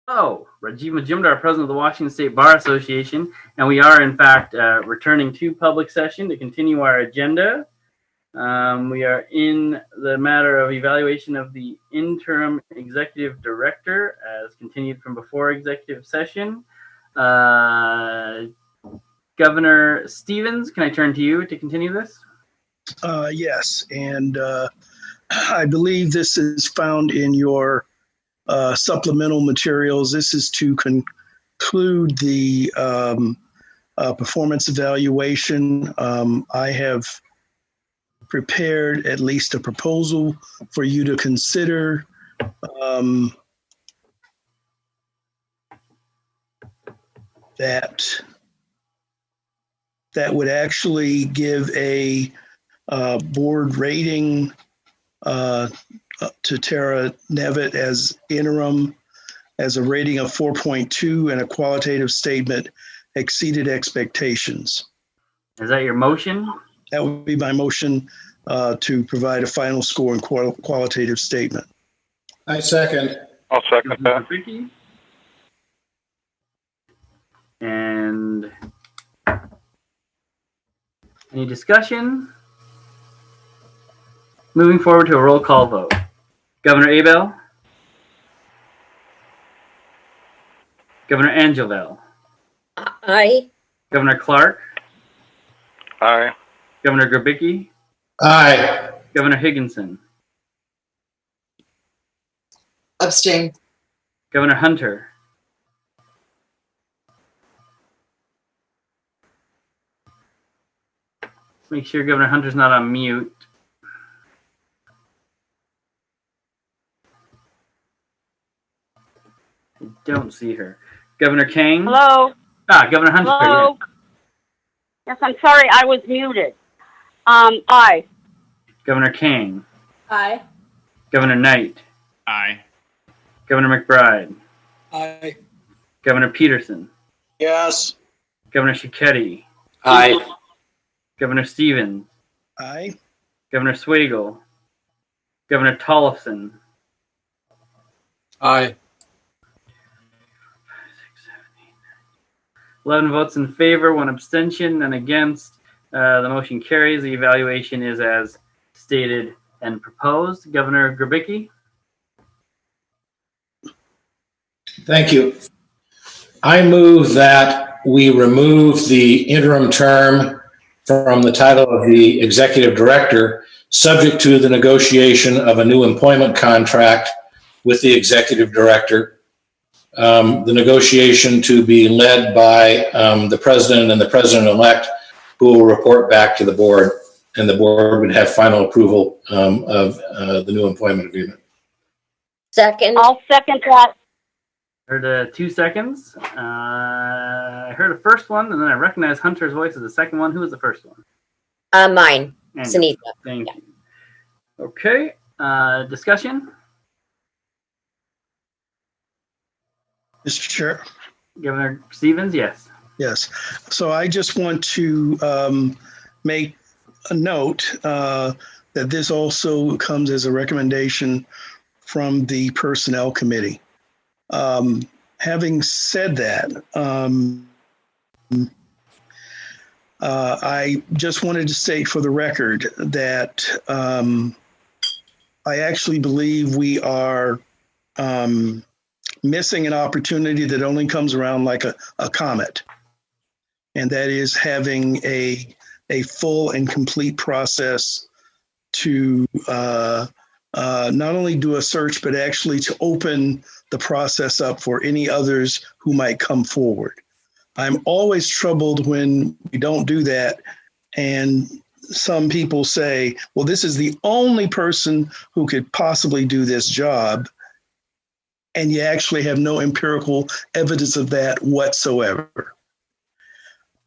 Oh, Rajiv Majumdar, President of the Washington State Bar Association, and we are, in fact, returning to public session to continue our agenda. We are in the matter of evaluation of the interim executive director as continued from before executive session. Governor Stevens, can I turn to you to continue this? Yes, and I believe this is found in your supplemental materials. This is to conclude the performance evaluation. I have prepared at least a proposal for you to consider. That would actually give a board rating to Tara Nevitt as interim as a rating of 4.2 and a qualitative statement exceeded expectations. Is that your motion? That would be my motion to provide a final score and qualitative statement. I second. I'll second that. And any discussion? Moving forward to a roll call vote. Governor Abel? Governor Angelville? Aye. Governor Clark? Aye. Governor Grabicki? Aye. Governor Higginson? Abstain. Governor Hunter? Make sure Governor Hunter's not on mute. I don't see her. Governor King? Hello? Governor Hunter. Hello? Yes, I'm sorry, I was muted. Aye. Governor King? Aye. Governor Knight? Aye. Governor McBride? Aye. Governor Peterson? Yes. Governor Schicchetti? Aye. Governor Stevens? Aye. Governor Swagel? Governor Tollefson? Aye. 11 votes in favor, 1 abstention, and against. The motion carries. The evaluation is as stated and proposed. Governor Grabicki? Thank you. I move that we remove the interim term from the title of the executive director, subject to the negotiation of a new employment contract with the executive director. The negotiation to be led by the president and the president-elect, who will report back to the board, and the board would have final approval of the new employment agreement. Second. I'll second that. Heard 2 seconds. I heard a first one, and then I recognized Hunter's voice as the second one. Who was the first one? Mine. And Sunita. Thank you. Okay. Discussion? Mr. Chair. Governor Stevens, yes. Yes. So I just want to make a note that this also comes as a recommendation from the Personnel Committee. Having said that, I just wanted to state for the record that I actually believe we are missing an opportunity that only comes around like a comet. And that is having a full and complete process to not only do a search, but actually to open the process up for any others who might come forward. I'm always troubled when we don't do that. And some people say, well, this is the only person who could possibly do this job. And you actually have no empirical evidence of that whatsoever.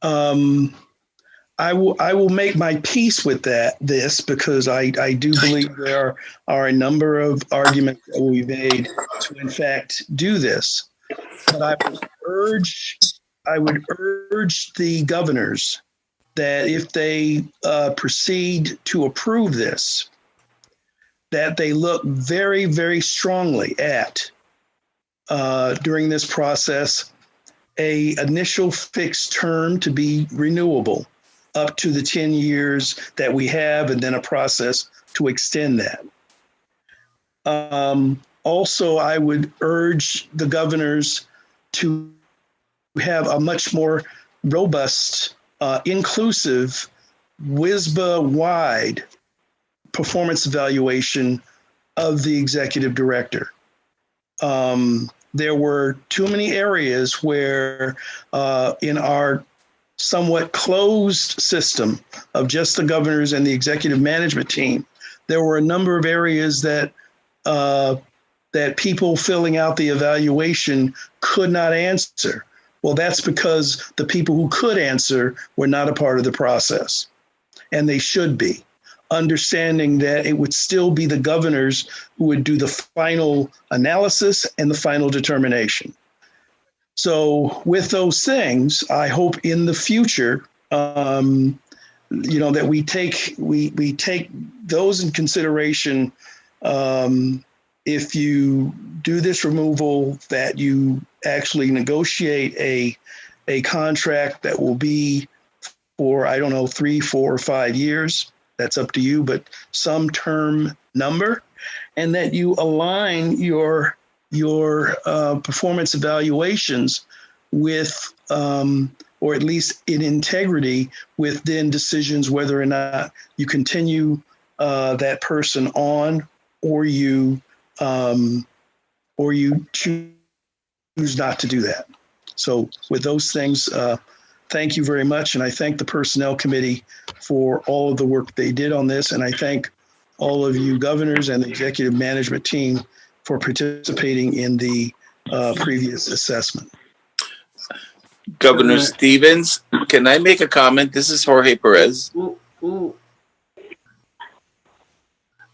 I will make my peace with this because I do believe there are a number of arguments that will be made to in fact do this. But I would urge the governors that if they proceed to approve this, that they look very, very strongly at during this process a initial fixed term to be renewable up to the 10 years that we have, and then a process to extend that. Also, I would urge the governors to have a much more robust, inclusive, WISBA-wide performance evaluation of the executive director. There were too many areas where in our somewhat closed system of just the governors and the executive management team, there were a number of areas that that people filling out the evaluation could not answer. Well, that's because the people who could answer were not a part of the process, and they should be, understanding that it would still be the governors who would do the final analysis and the final determination. So with those things, I hope in the future, that we take those in consideration. If you do this removal, that you actually negotiate a contract that will be for, 3, 4, or 5 years. That's up to you, but some term number, and that you align your performance evaluations with, or at least in integrity with then decisions whether or not you continue that person on, or you choose not to do that. So with those things, thank you very much. And I thank the Personnel Committee for all of the work they did on this. And I thank all of you governors and the executive management team for participating in the previous assessment. Governor Stevens, can I make a comment? This is Jorge Perez. Hold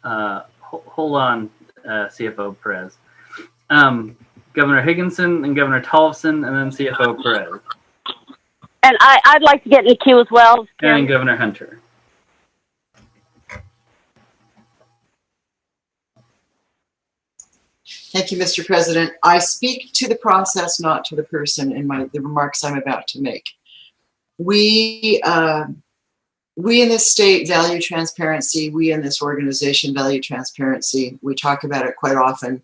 on, CFO Perez. Governor Higginson and Governor Tollefson, and then CFO Perez. And I'd like to get in the queue as well. And Governor Hunter. Thank you, Mr. President. I speak to the process, not to the person in the remarks I'm about to make. We in this state value transparency. We in this organization value transparency. We talk about it quite often.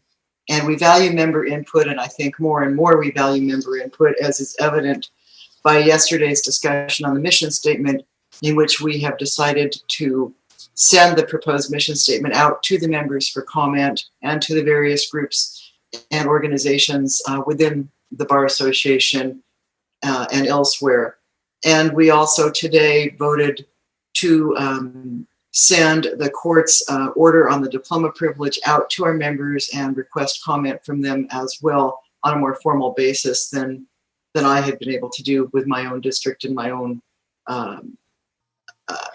And we value member input, and I think more and more we value member input, as is evident by yesterday's discussion on the mission statement, in which we have decided to send the proposed mission statement out to the members for comment and to the various groups and organizations within the Bar Association and elsewhere. And we also today voted to send the court's order on the diploma privilege out to our members and request comment from them as well on a more formal basis than I had been able to do with my own district and my own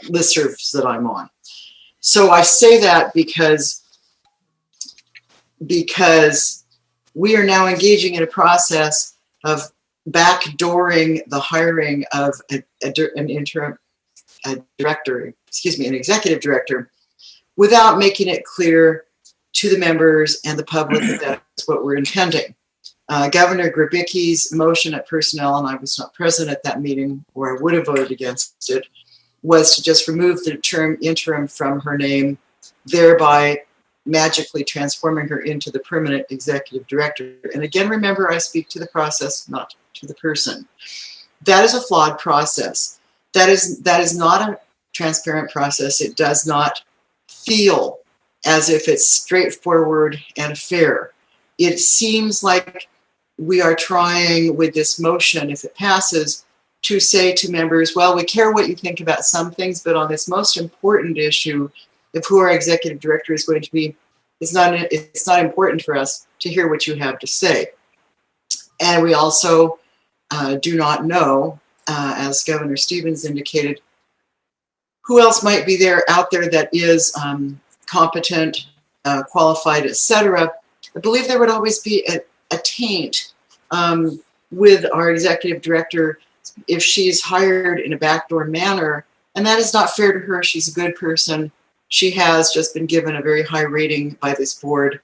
listservs that I'm on. So I say that because we are now engaging in a process of backdooring the hiring of an executive director, without making it clear to the members and the public that that's what we're intending. Governor Grabicki's motion at personnel, and I was not present at that meeting, or I would have voted against it, was to just remove the term interim from her name, thereby magically transforming her into the permanent executive director. And again, remember, I speak to the process, not to the person. That is a flawed process. That is not a transparent process. It does not feel as if it's straightforward and fair. It seems like we are trying with this motion, if it passes, to say to members, well, we care what you think about some things, but on this most important issue of who our executive director is going to be, it's not important for us to hear what you have to say. And we also do not know, as Governor Stevens indicated, who else might be out there that is competent, qualified, etc. I believe there would always be a taint with our executive director if she's hired in a backdoor manner, and that is not fair to her. She's a good person. She has just been given a very high rating by this board,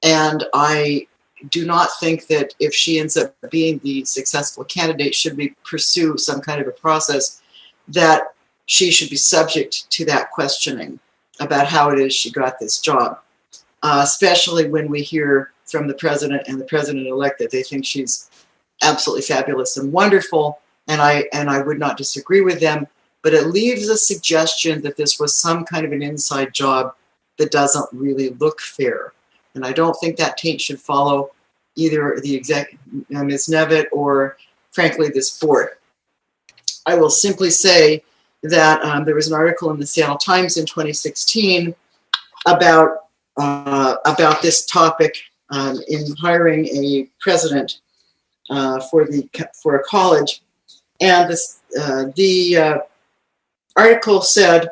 and I do not think that if she ends up being the successful candidate, should we pursue some kind of a process that she should be subject to that questioning about how it is she got this job, especially when we hear from the president and the president-elect that they think she's absolutely fabulous and wonderful, and I would not disagree with them, but it leaves a suggestion that this was some kind of an inside job that doesn't really look fair. And I don't think that taint should follow either the Ms. Nevitt or, frankly, this board. I will simply say that there was an article in the Seattle Times in 2016 about this topic in hiring a president for a college, and the article said,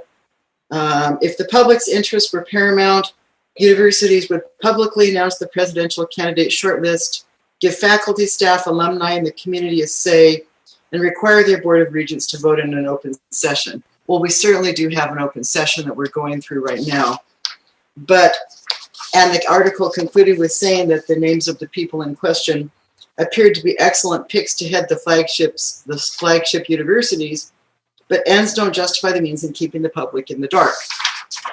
if the public's interests were paramount, universities would publicly announce the presidential candidate shortlist, give faculty, staff, alumni, and the community a say, and require their Board of Regents to vote in an open session. Well, we certainly do have an open session that we're going through right now. And the article concluded with saying that the names of the people in question appeared to be excellent picks to head the flagship universities, but ends don't justify the means in keeping the public in the dark.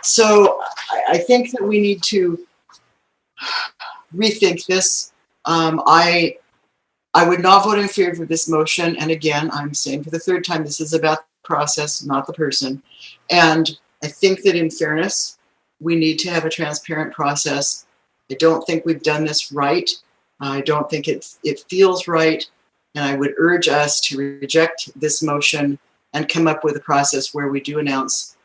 So I think that we need to rethink this. I would not vote in favor of this motion. And again, I'm saying for the third time, this is about the process, not the person. And I think that in fairness, we need to have a transparent process. I don't think we've done this right. I don't think it feels right. And I would urge us to reject this motion and come up with a process where we do announce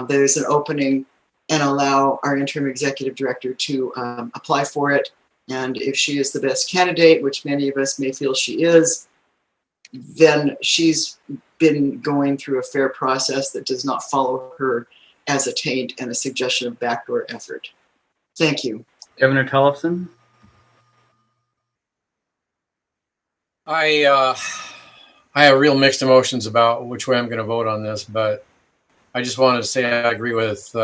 there's an opening and allow our interim executive director to apply for it. And if she is the best candidate, which many of us may feel she is, then she's been going through a fair process that does not follow her as a taint and a suggestion of backdoor effort. Thank you. Governor Tollefson? I have real mixed emotions about which way I'm going to vote on this, but I just wanted to say I agree with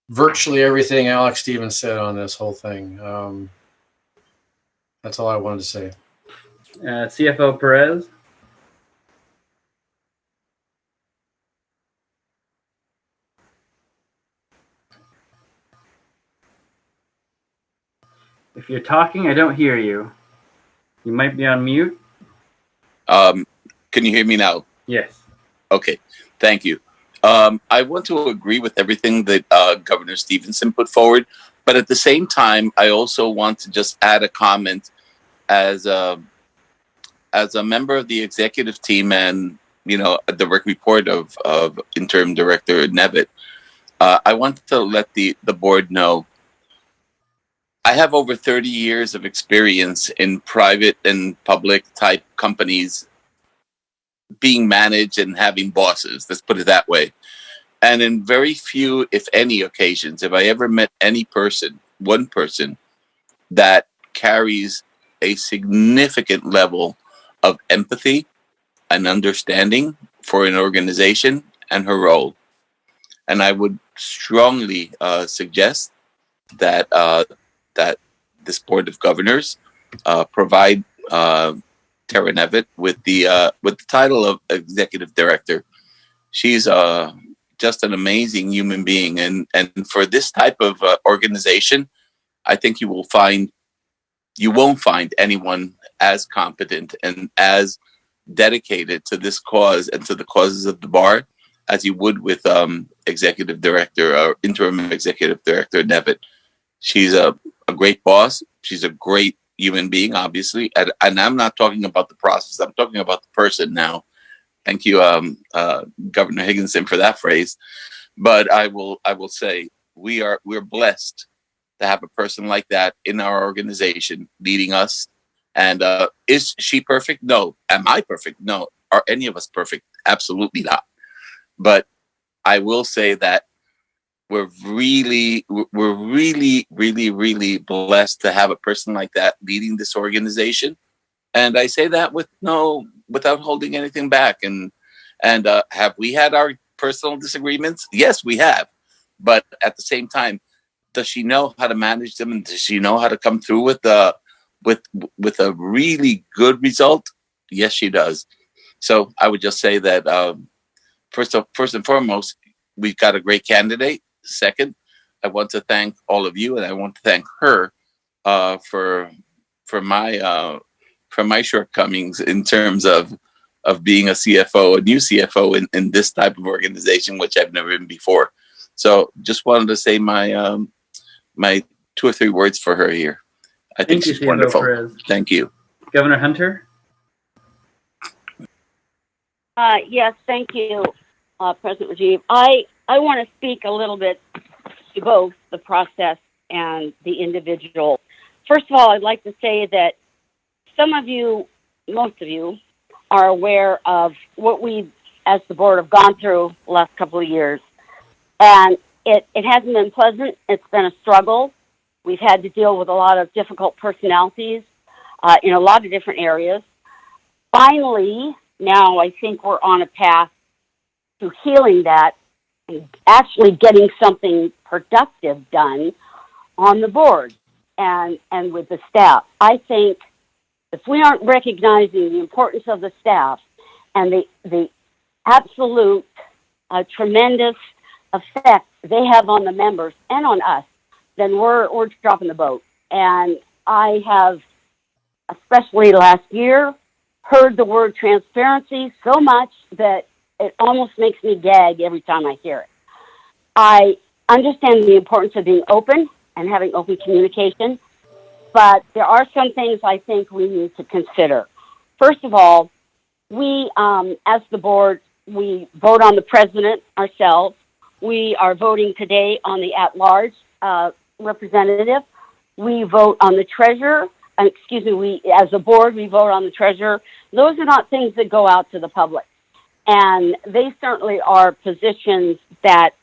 virtually everything Alex Stevens said on this whole thing. That's all I wanted to say. CFO Perez? If you're talking, I don't hear you. You might be on mute. Can you hear me now? Yes. Okay, thank you. I want to agree with everything that Governor Stevenson put forward, but at the same time, I also want to just add a comment as a member of the executive team and, you know, a direct report of Interim Director Nevitt. I want to let the board know I have over 30 years of experience in private and public type companies being managed and having bosses. Let's put it that way. And in very few, if any, occasions, have I ever met any person, one person, that carries a significant level of empathy and understanding for an organization and her role. And I would strongly suggest that that this Board of Governors provide Tara Nevitt with the title of Executive Director. She's just an amazing human being, and for this type of organization, I think you won't find anyone as competent and as dedicated to this cause and to the causes of the bar as you would with Executive Director or Interim Executive Director Nevitt. She's a great boss. She's a great human being, obviously. And I'm not talking about the process. I'm talking about the person now. Thank you, Governor Higginson, for that phrase. But I will say we're blessed to have a person like that in our organization leading us. And is she perfect? No. Am I perfect? No. Are any of us perfect? Absolutely not. But I will say that we're really, really blessed to have a person like that leading this organization. And I say that without holding anything back. And have we had our personal disagreements? Yes, we have. But at the same time, does she know how to manage them? And does she know how to come through with with a really good result? Yes, she does. So I would just say that first and foremost, we've got a great candidate. Second, I want to thank all of you, and I want to thank her for my shortcomings in terms of being a CFO, a new CFO in this type of organization, which I've never been before. So just wanted to say my my 2 or 3 words for her here. I think Thank you, she's CFO wonderful. Perez. Thank you. Governor Hunter? Yes, thank you, President Rajiv. I want to speak a little bit to both the process and the individual. First of all, I'd like to say that some of you, most of you, are aware of what we, as the board, have gone through the last couple of years. And it hasn't been pleasant. It's been a struggle. We've had to deal with a lot of difficult personalities in a lot of different areas. Finally, now I think we're on a path to healing that and actually getting something productive done on the board and with the staff. I think if we aren't recognizing the importance of the staff and the absolute tremendous effect they have on the members and on us, then we're dropping the boat. And I have, especially last year, heard the word transparency so much that it almost makes me gag every time I hear it. I understand the importance of being open and having open communication, but there are some things I think we need to consider. First of all, we, as the board, we vote on the president ourselves. We are voting today on the at-large representative. We vote on the treasurer. We, as a board, we vote on the treasurer. Those are not things that go out to the public. And they certainly are positions that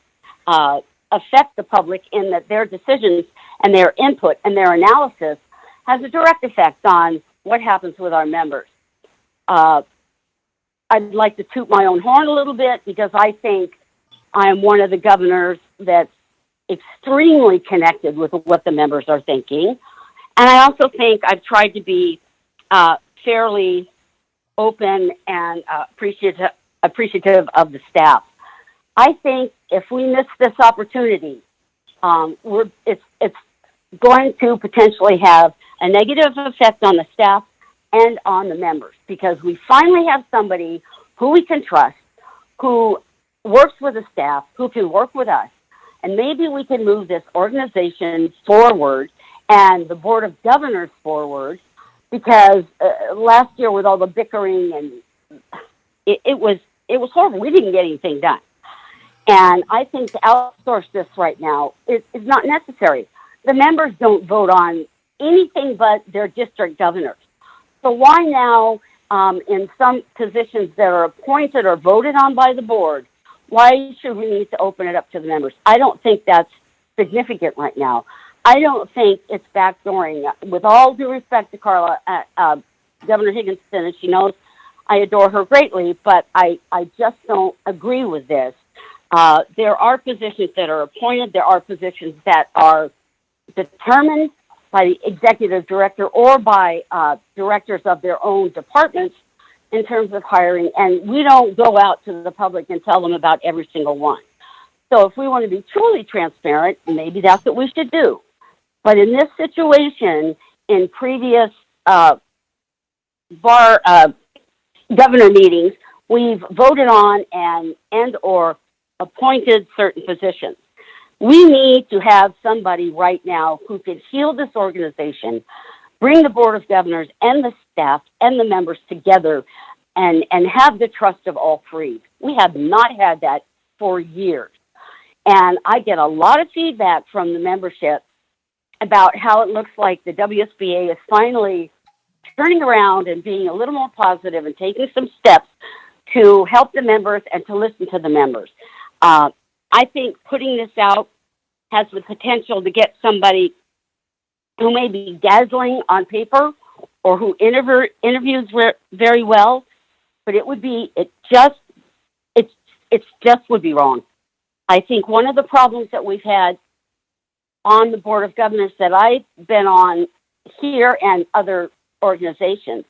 affect the public in that their decisions and their input and their analysis has a direct effect on what happens with our members. I'd like to toot my own horn a little bit because I think I am one of the governors that's extremely connected with what the members are thinking. And I also think I've tried to be fairly open and appreciative of the staff. I think if we miss this opportunity, it's going to potentially have a negative effect on the staff and on the members because we finally have somebody who we can trust, who works with the staff, who can work with us, and maybe we can move this organization forward and the Board of Governors forward because last year with all the bickering and it was horrible. We didn't get anything done. And I think to outsource this right now is not necessary. The members don't vote on anything but their district governors. So why now, in some positions that are appointed or voted on by the board, why should we need to open it up to the members? I don't think that's significant right now. I don't think it's backdooring. With all due respect to Carla, Governor Higginson, and she knows I adore her greatly, but I just don't agree with this. There are positions that are appointed. There are positions that are determined by the executive director or by directors of their own departments in terms of hiring, and we don't go out to the public and tell them about every single one. So if we want to be truly transparent, maybe that's what we should do. But in this situation, in previous governor meetings, we've voted on and or appointed certain positions. We need to have somebody right now who can heal this organization, bring the Board of Governors and the staff and the members together and have the trust of all three. We have not had that for years. And I get a lot of feedback from the membership about how it looks like the WSBA is finally turning around and being a little more positive and taking some steps to help the members and to listen to the members. I think putting this out has the potential to get somebody who may be dazzling on paper or who interviews very well, but it just would be wrong. I think one of the problems that we've had on the Board of Governors that I've been on here and other organizations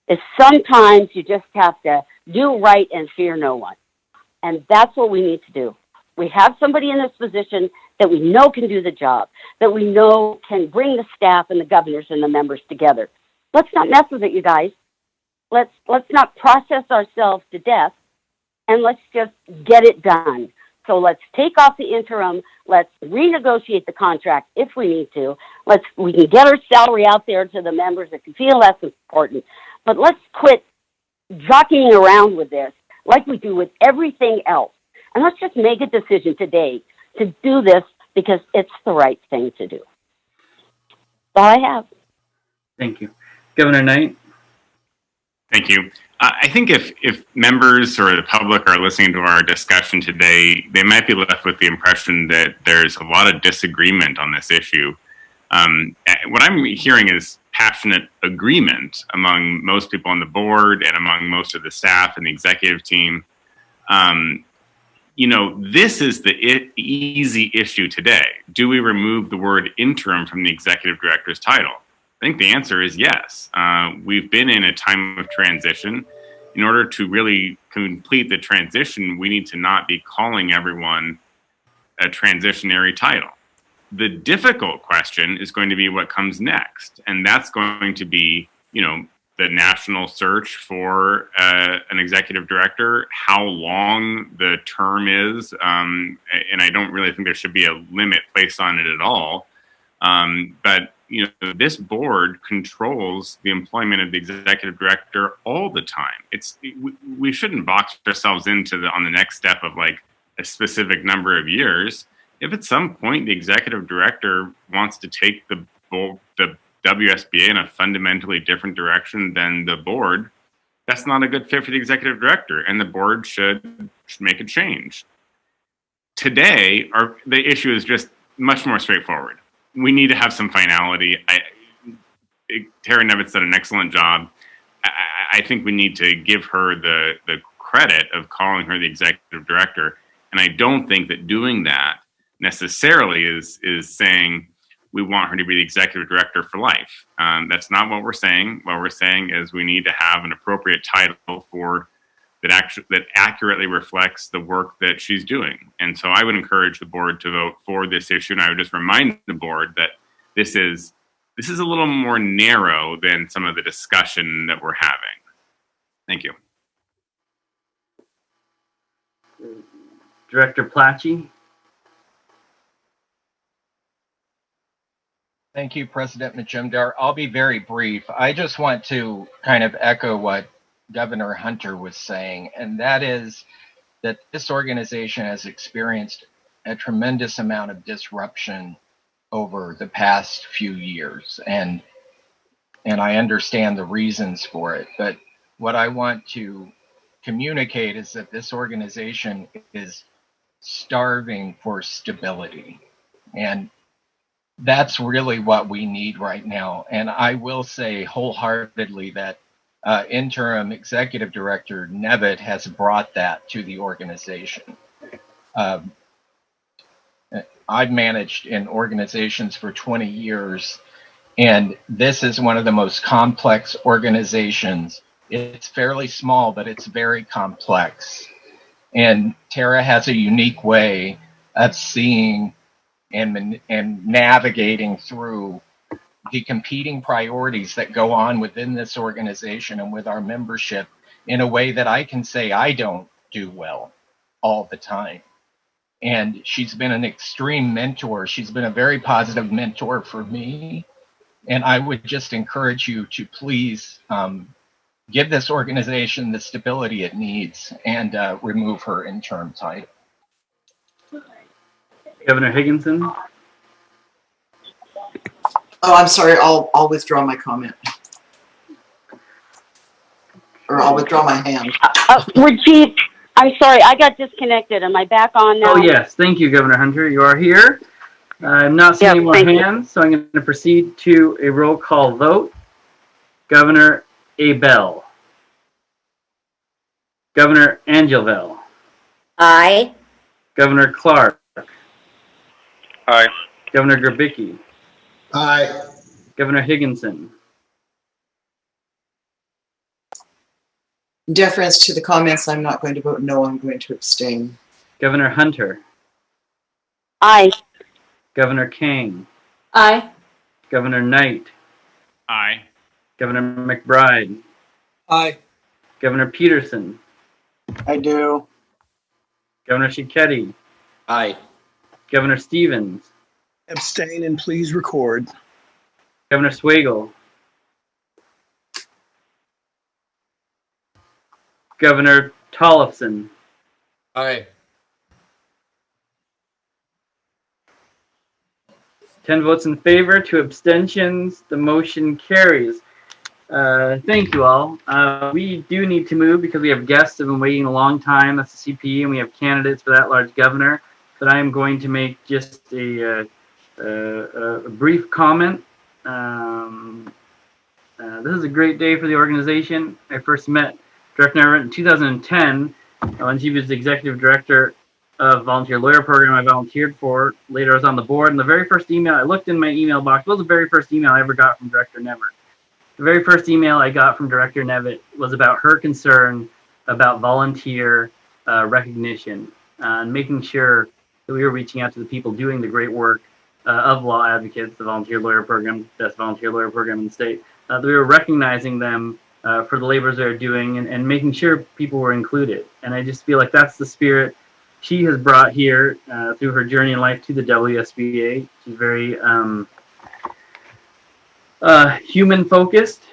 is sometimes you just have to do right and fear no one. And that's what we need to do. We have somebody in this position that we know can do the job, that we know can bring the staff and the governors and the members together. Let's not mess with it, you guys. Let's not process ourselves to death, and let's just get it done. So let's take off the interim. Let's renegotiate the contract if we need to. We can get our salary out there to the members that can feel that's important. But let's quit jockeying around with this like we do with everything else. And let's just make a decision today to do this because it's the right thing to do. That's all I have. Thank you. Governor Knight? Thank you. I think if members or the public are listening to our discussion today, they might be left with the impression that there's a lot of disagreement on this issue. What I'm hearing is passionate agreement among most people on the board and among most of the staff and the executive team. This is the easy issue today. Do we remove the word interim from the executive director's title? I think the answer is yes. We've been in a time of transition. In order to really complete the transition, we need to not be calling everyone a transitionary title. The difficult question is going to be what comes next. And that's going to be, the national search for an executive director, how long the term is. And I don't really think there should be a limit placed on it at all. But this board controls the employment of the executive director all the time. We shouldn't box ourselves into on the next step of like a specific number of years. If at some point the executive director wants to take the WSBA in a fundamentally different direction than the board, that's not a good fit for the executive director, and the board should make a change. Today, the issue is just much more straightforward. We need to have some finality. Tara Nevitz did an excellent job. I think we need to give her the credit of calling her the executive director. And I don't think that doing that necessarily is saying we want her to be the executive director for life. That's not what we're saying. What we're saying is we need to have an appropriate title that accurately reflects the work that she's doing. And so I would encourage the board to vote for this issue. And I would just remind the board that this is a little more narrow than some of the discussion that we're having. Thank you. Director Plachy? Thank you, President Majumdar. I'll be very brief. I just want to kind of echo what Governor Hunter was saying, and that is that this organization has experienced a tremendous amount of disruption over the past few years, and I understand the reasons for it. But what I want to communicate is that this organization is starving for stability, and that's really what we need right now. And I will say wholeheartedly that interim executive director Nevitt has brought that to the organization. I've managed in organizations for 20 years, and this is one of the most complex organizations. It's fairly small, but it's very complex. And Tara has a unique way of seeing and navigating through the competing priorities that go on within this organization and with our membership in a way that I can say I don't do well all the time. And she's been an extreme mentor. She's been a very positive mentor for me. And I would just encourage you to please give this organization the stability it needs and remove her interim title. Governor Higginson? Oh, I'm sorry. I'll withdraw my comment. Or I'll withdraw my hand. Rajiv, I'm sorry. I got disconnected. Am I back on now? Oh, yes. Thank you, Governor Hunter. You are here. I'm not seeing any more hands, so I'm going to proceed to a roll call vote. Governor Abel. Governor Angelville. Aye. Governor Clark. Aye. Governor Grabicki. Aye. Governor Higginson, In deference to the comments, I'm not going to vote no, I'm going to abstain. Governor Hunter, Aye. Governor Kang, Aye. Governor Knight, Aye. Governor McBride, Aye. Governor Peterson, I do. Governor Shichetti, Aye. Governor Stevens, Abstain and please record. Governor Swagel, Governor Tollefson, Aye. 10 votes in favor, 2 abstentions. The motion carries. Thank you all. We do need to move because we have guests who have been waiting a long time. That's the CPE, and we have candidates for that large governor. But I am going to make just a brief comment. This is a great day for the organization. I first met Director Everett in 2010 when she was the executive director of volunteer lawyer program I volunteered for. Later, I was on the board, and the very first email I looked in my email box was the very first email I ever got from Director Nevitt. The very first email I got from Director Nevitt was about her concern about volunteer recognition and making sure that we were reaching out to the people doing the great work of law advocates, the volunteer lawyer program, best volunteer lawyer program in the state. That we were recognizing them for the labors they're doing and making sure people were included. And I just feel like that's the spirit she has brought here through her journey in life to the WSBA. She's very human focused,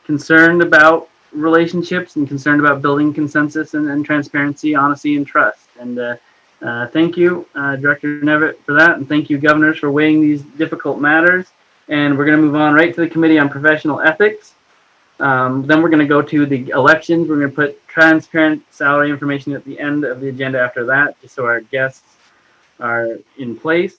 concerned about relationships and concerned about building consensus and transparency, honesty, and trust. And thank you, Director Nevitt, for that. And thank you, governors, for weighing these difficult matters. And we're going to move on right to the Committee on Professional Ethics. Then we're going to go to the elections. We're going to put transparent salary information at the end of the agenda after that, just so our guests are in place.